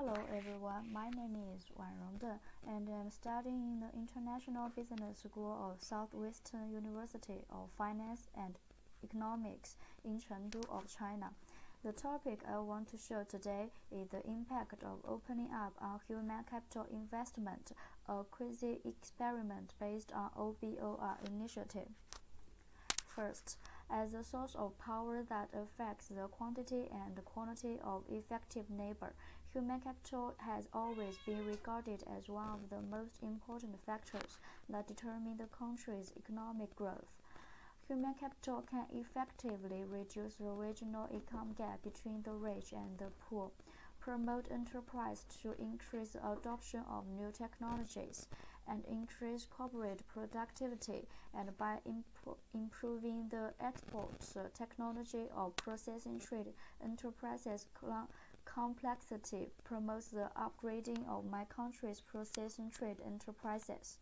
Hello everyone, my name is Wanrong and I'm studying in the International Business School of Southwestern University of Finance and Economics in Chengdu of China. The topic I want to show today is the impact of opening up on human capital investment, a Quasi experiment based on OBOR initiative. First, as a source of power that affects the quantity and quality of effective labor, human capital has always been regarded as one of the most important factors that determine the country's economic growth. Human capital can effectively reduce the regional income gap between the rich and the poor, promote enterprise to increase the adoption of new technologies, and increase corporate productivity, and by improving the export technology of processing trade enterprises complexity promotes the upgrading of my country's processing trade enterprises,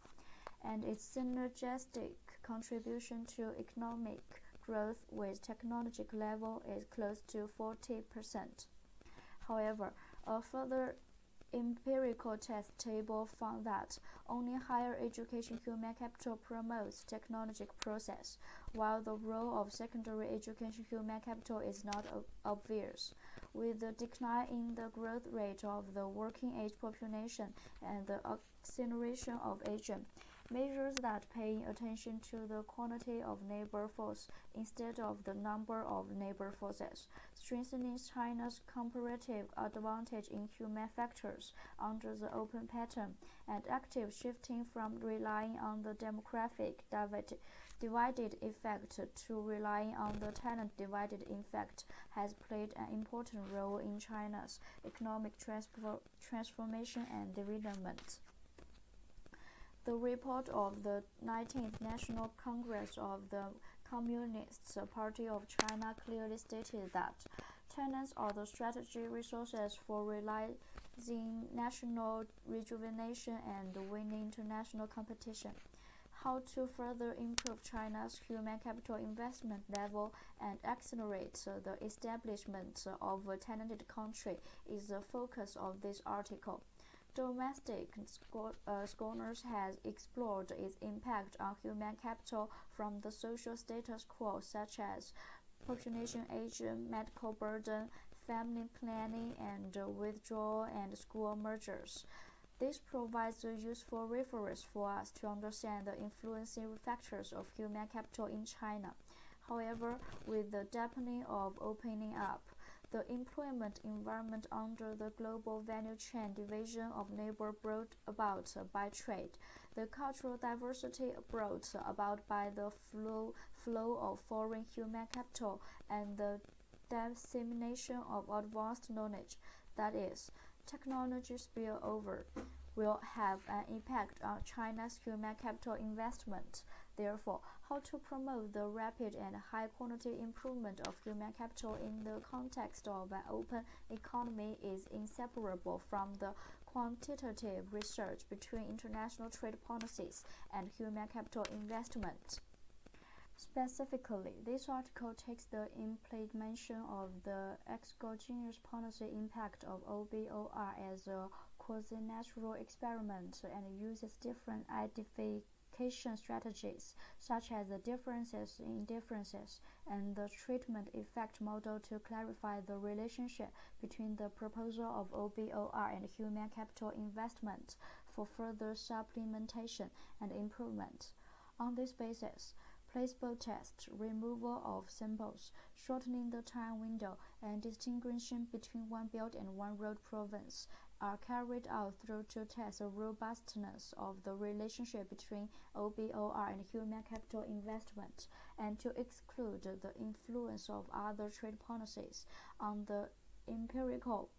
and its synergistic contribution to economic growth with technological level is close to 40%. However, a further empirical test table found that only higher education human capital promotes technological process, while the role of secondary education human capital is not obvious. With the decline in the growth rate of the working age population and the acceleration of aging, measures that paying attention to the quantity of labor force instead of the number of labor forces, strengthening China's comparative advantage in human factors under the open pattern, and active shifting from relying on the demographic divided effect to relying on the talent divided effect has played an important role in China's economic transformation and development. The report of the 19th National Congress of the Communist Party of China clearly stated that talents are the strategic resources for realizing national rejuvenation and winning international competition. How to further improve China's human capital investment level and accelerate the establishment of a talented country is the focus of this article. Domestic scholars have explored its impact on human capital from the social status quo, such as population age, medical burden, family planning, and withdrawal and school mergers. This provides a useful reference for us to understand the influencing factors of human capital in China. However, with the deepening of opening up, the employment environment under the global value chain division of labor brought about by trade, the cultural diversity brought about by the flow of foreign human capital, and the dissemination of advanced knowledge, that is, technology spillover, will have an impact on China's human capital investment. Therefore, how to promote the rapid and high-quality improvement of human capital in the context of an open economy is inseparable from the quantitative research between international trade policies and human capital investment. Specifically, this article takes the implementation of the exogenous policy impact of OBOR as a quasi-natural experiment and uses different identification strategies, such as the differences in differences and the treatment effect model to clarify the relationship between the proposal of OBOR and human capital investment for further supplementation and improvement. On this basis, placebo test, removal of samples, shortening the time window, and distinguishing between one belt and one road province are carried out through to test the robustness of the relationship between OBOR and human capital investment, and to exclude the influence of other trade policies on the empirical,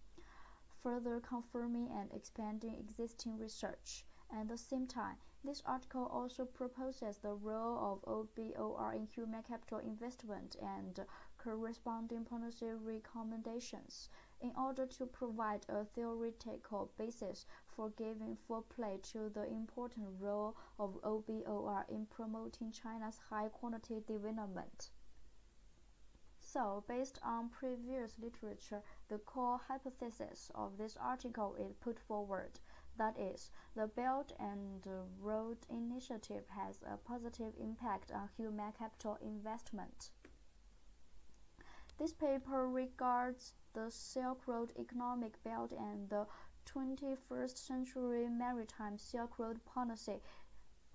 further confirming and expanding existing research. At the same time, this article also proposes the role of OBOR in human capital investment and corresponding policy recommendations in order to provide a theoretical basis for giving full play to the important role of OBOR in promoting China's high-quality development. So, based on previous literature, The core hypothesis of this article is put forward. That is, the Belt and Road Initiative has a positive impact on human capital investment. This paper regards the Silk Road Economic Belt and the 21st Century Maritime Silk Road Policy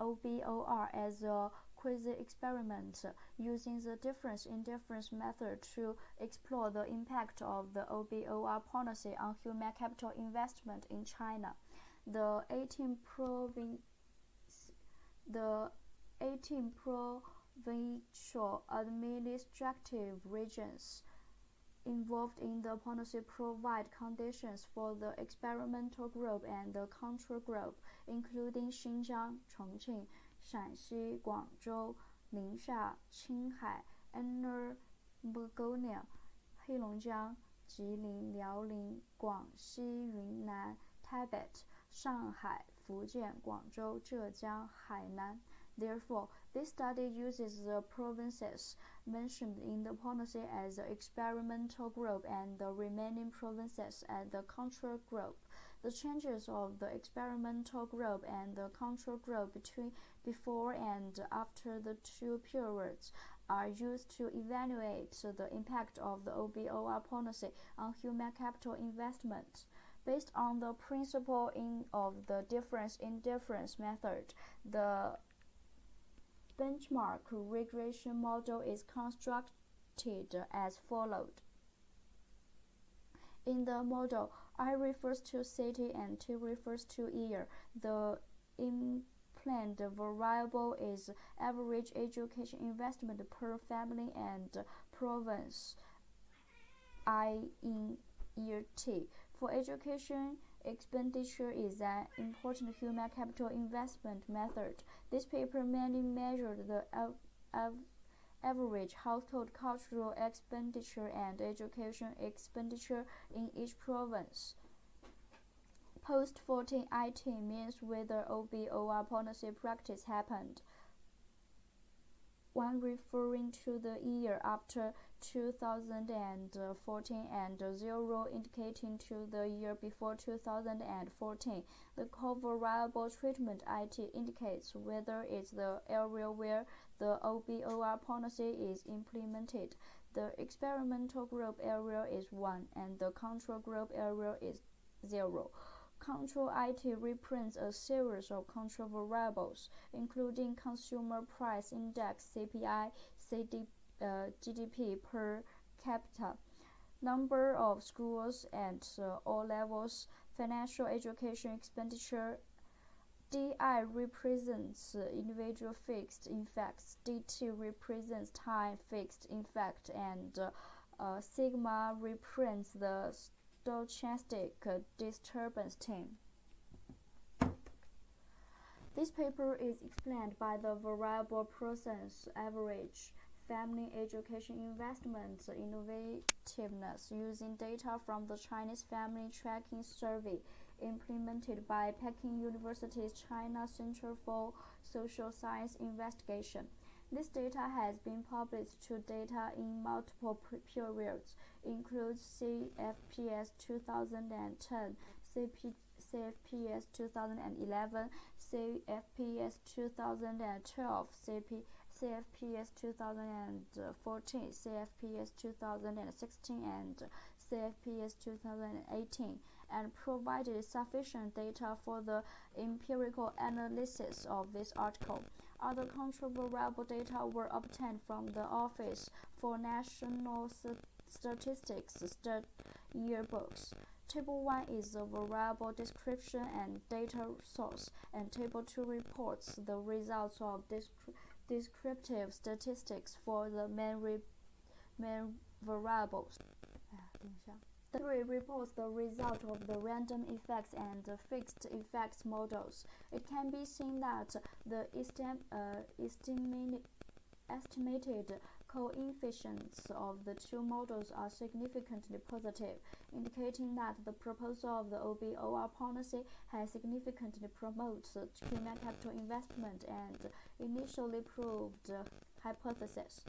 OBOR as a quasi-experiment using the difference-in-difference method to explore the impact of the OBOR policy on human capital investment in China. The 18 provincial administrative regions involved in the policy provide conditions for the experimental group and the control group, including Xinjiang, Chongqing, Shanxi, Guangzhou, Ningxia, Qinghai, Amsterdam-Zuid, Heilongjiang, Jilin, Liaoning, Guangxi, Yunnan, Tibet, Shanghai, Fujian, Guangzhou, Zhejiang, Hainan. Therefore, this study uses the provinces mentioned in the policy as the experimental group and the remaining provinces as the control group. The changes of the experimental group and the control group before and after the two periods are used to evaluate the impact of the OBOR policy on human capital investment. Based on the principle of the difference-in-difference method, the benchmark regression model is constructed as followed. In the model, I refers to city and T refers to year. The implant variable is average education investment per family and province, I in year T. For education, expenditure is an important human capital investment method. This paper mainly measured the average household cultural expenditure and education expenditure in each province. Post-1418 means whether OBOR policy practice happened. One referring to the year after 2014 and 0 indicating to the year before 2014. The core variable treatment IT indicates whether it's the area where the OBOR policy is implemented. The experimental group area is 1 and the control group area is 0. Control IT represents a series of control variables, including consumer price index (CPI), GDP per capita, number of schools at all levels, financial education expenditure. DI represents individual fixed effects, DT represents time fixed effect, and sigma represents the stochastic disturbance team. This paper is explained by the variable process average family education investment innovativeness using data from the Chinese Family Tracking Survey implemented by Peking University's China Center for Social Science Investigation. This data has been published to data in multiple periods, includes CFPS 2010, CFPS 2011, CFPS 2012, CFPS 2014, CFPS 2016, and CFPS 2018, and provided sufficient data for the empirical analysis of this article. Other control variable data were obtained from the Office for National Statistics yearbooks. Table 1 is the variable description and data source, and Table 2 reports the results of descriptive statistics for the main variables. 3 reports the result of the random effects and the fixed effects models. It can be seen that the estimated coefficients of the two models are significantly positive, indicating that the proposal of the OBOR policy has significantly promoted human capital investment and initially proved hypothesis.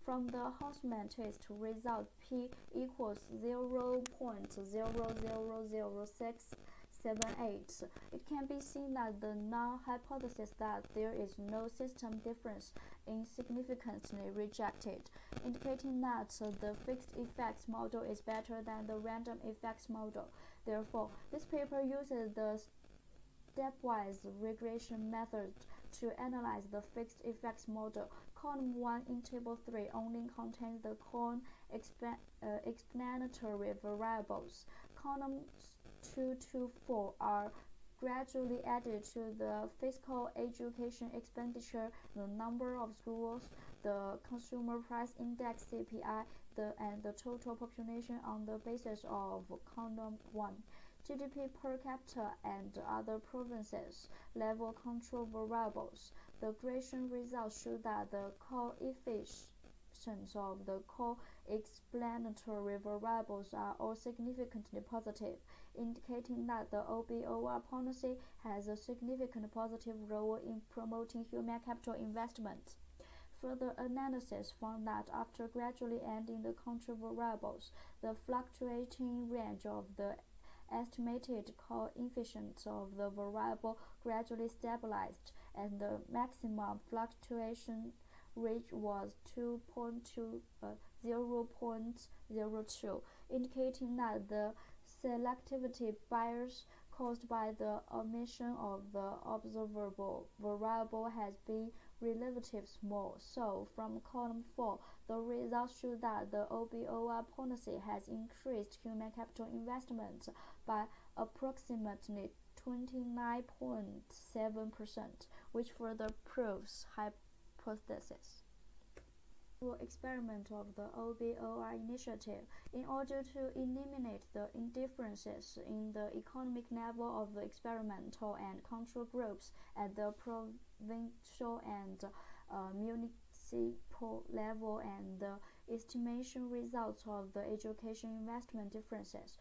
From the Hausmann test result p equals 0.0000678, it can be seen that the null hypothesis that there is no system difference is significantly rejected, indicating that the fixed effects model is better than the random effects model. Therefore, this paper uses the stepwise regression method to analyze the fixed effects model. Column 1 in Table 3 only contains the Cohn explanatory variables. Columns 2 to 4 are gradually added to the physical education expenditure, the number of schools, the consumer price index CPI, and the total population on the basis of column 1. GDP per capita and other provinces level control variables. The regression results show that the coefficients of the co-explanatory variables are all significantly positive, indicating that the OBOR policy has a significant positive role in promoting human capital investment. Further analysis found that after gradually adding the control variables, the fluctuating range of the estimated coefficients of the variable gradually stabilized, and the maximum fluctuation rate was 0.02, indicating that the selectivity bias caused by the omission of the observable variable has been relatively small. So, from column 4, the results show that the OBOR policy has increased human capital investment by approximately 29.7%, which further proves hypothesis. Experiment of the OBOR initiative. In order to eliminate the indifferences in the economic level of the experimental and control groups at the provincial and municipal level, and the estimation results of the education investment differences,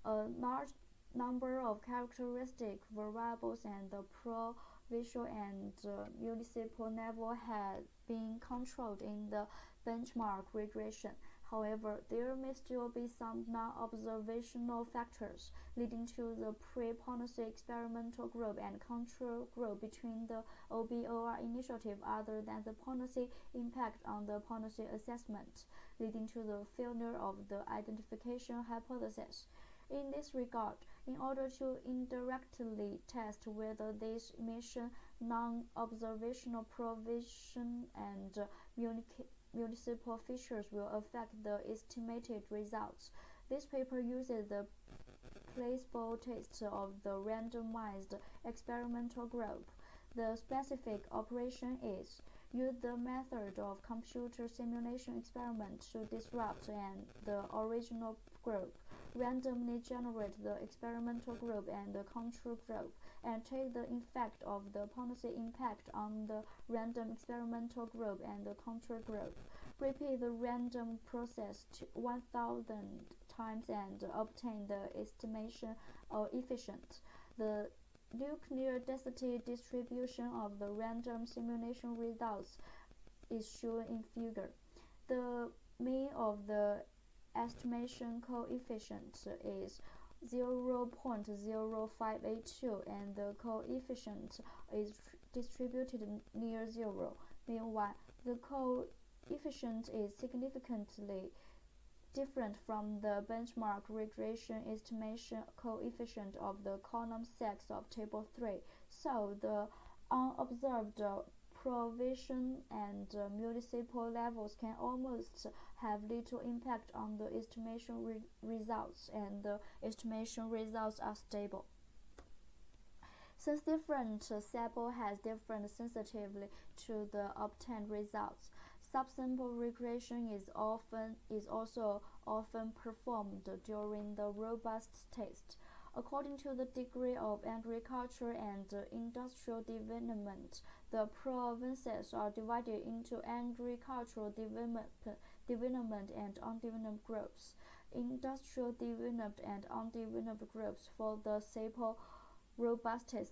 a large number of characteristic variables and the provincial and municipal level had been controlled in the benchmark regression. However, there may still be some non-observational factors leading to the pre-policy experimental group and control group between the OBOR initiative other than the policy impact on the policy assessment, leading to the failure of the identification hypothesis. In this regard, in order to indirectly test whether these emission non-observational provision and municipal features will affect the estimated results, this paper uses the placebo test of the randomized experimental group. The specific operation is use the method of computer simulation experiment to disrupt the original group, randomly generate the experimental group and the control group, and take the effect of the policy impact on the random experimental group and the control group. Repeat the random process 1,000 times and obtain the estimation of efficient. The nuclear density distribution of the random simulation results is shown in figure. The mean of the estimation coefficient is 0.0582 and the coefficient is distributed near 0. Meanwhile, the coefficient is significantly different from the benchmark regression estimation coefficient of the column 6 of Table 3. So, the unobserved provincial and municipal levels can almost have little impact on the estimation results, and the estimation results are stable. Since different sample has different sensitivity to the obtained results, subsample regression is also often performed during the robust test. According to the degree of agriculture and industrial development, the provinces are divided into agricultural development and undeveloped groups. Industrial developed and undeveloped groups for the sample robustness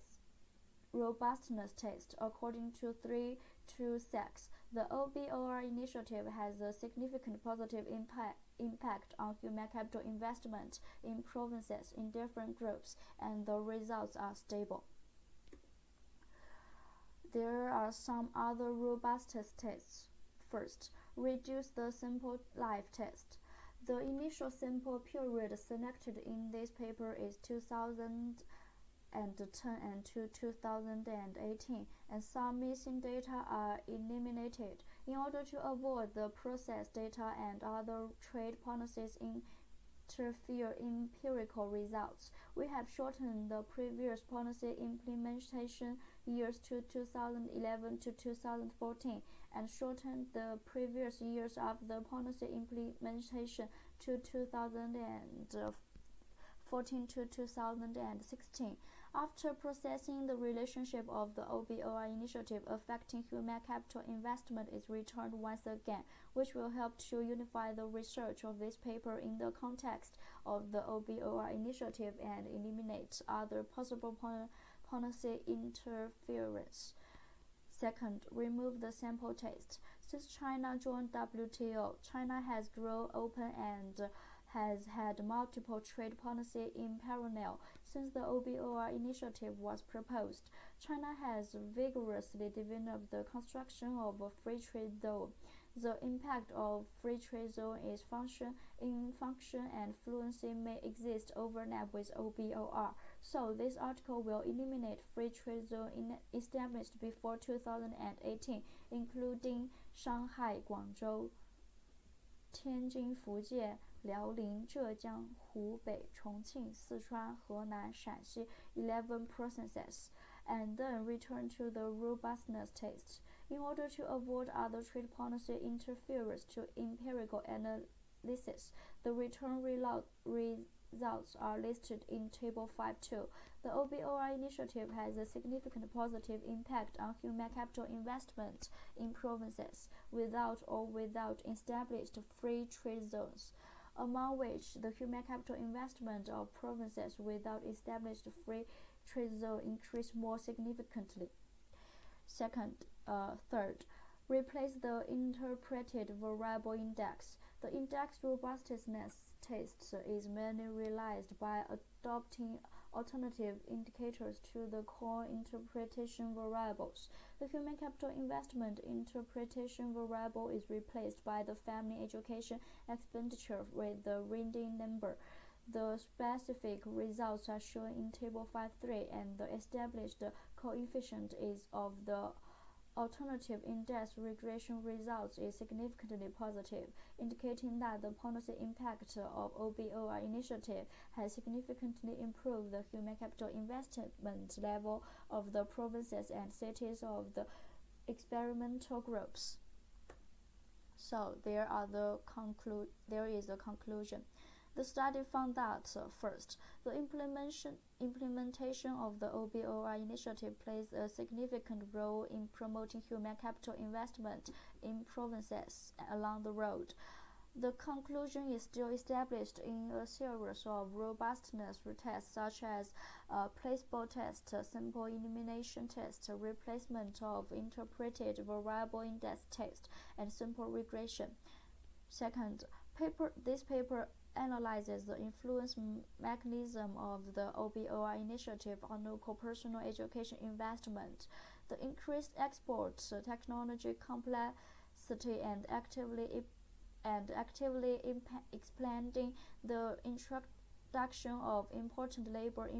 test, according to 3 to sex. The OBOR initiative has a significant positive impact on human capital investment in provinces in different groups, and the results are stable. There are some other robust tests. First, reduce the sample life test. The initial sample period selected in this paper is 2010 and to 2018, and some missing data are eliminated. In order to avoid the process data and other trade policies interfere empirical results, we have shortened the previous policy implementation years to 2011 to 2014 and shortened the previous years of the policy implementation to 2014 to 2016. After processing, the relationship of the OBOR initiative affecting human capital investment is returned once again, which will help to unify the research of this paper in the context of the OBOR initiative and eliminate other possible policy interference. Second, remove the sample test. Since China joined WTO, China has grown open and has had multiple trade policy in parallel. Since the OBOR initiative was proposed, China has vigorously developed the construction of a free trade zone. The impact of free trade zone is function and fluency may exist overlap with OBOR. So this article will eliminate free trade zone established before 2018, including Shanghai, Guangzhou, Tianjin, Fujian, 辽宁、浙江、湖北、重庆、四川、河南、陕西 11 processes, and then return to the robustness test. In order to avoid other trade policy interference to empirical analysis, the return results are listed in Table 5.2. The OBOR initiative has a significant positive impact on human capital investment in provinces without established free trade zones, among which the human capital investment of provinces without established free trade zone increased more significantly. Third, replace the interpreted variable index. The index robustness test is mainly realized by adopting alternative indicators to the core interpretation variables. The human capital investment interpretation variable is replaced by the family education expenditure with the reading number. The specific results are shown in Table 5.3, and the established coefficient is of the alternative index regression results is significantly positive, indicating that the policy impact of OBOR initiative has significantly improved the human capital investment level of the provinces and cities of the experimental groups. So there is a conclusion. The study found that, first, the implementation of the OBOR initiative plays a significant role in promoting human capital investment in provinces along the road. The conclusion is still established in a series of robustness tests such as placebo test, sample elimination test, replacement of interpreted variable index test, and simple regression. Second, this paper analyzes the influence mechanism of the OBOR initiative on local personal education investment, the increased export technology complexity, and actively expanding the introduction of important labor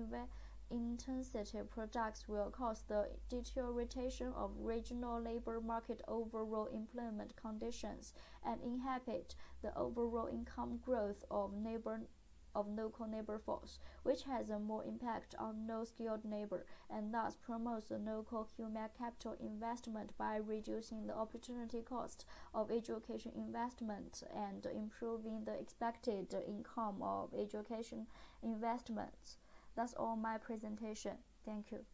intensity products will cause the deterioration of regional labor market overall employment conditions and inhibit the overall income growth of local labor force, which has a more impact on low-skilled labor, and thus promotes the local human capital investment by reducing the opportunity cost of education investment and improving the expected income of education investments. That's all my presentation. Thank you.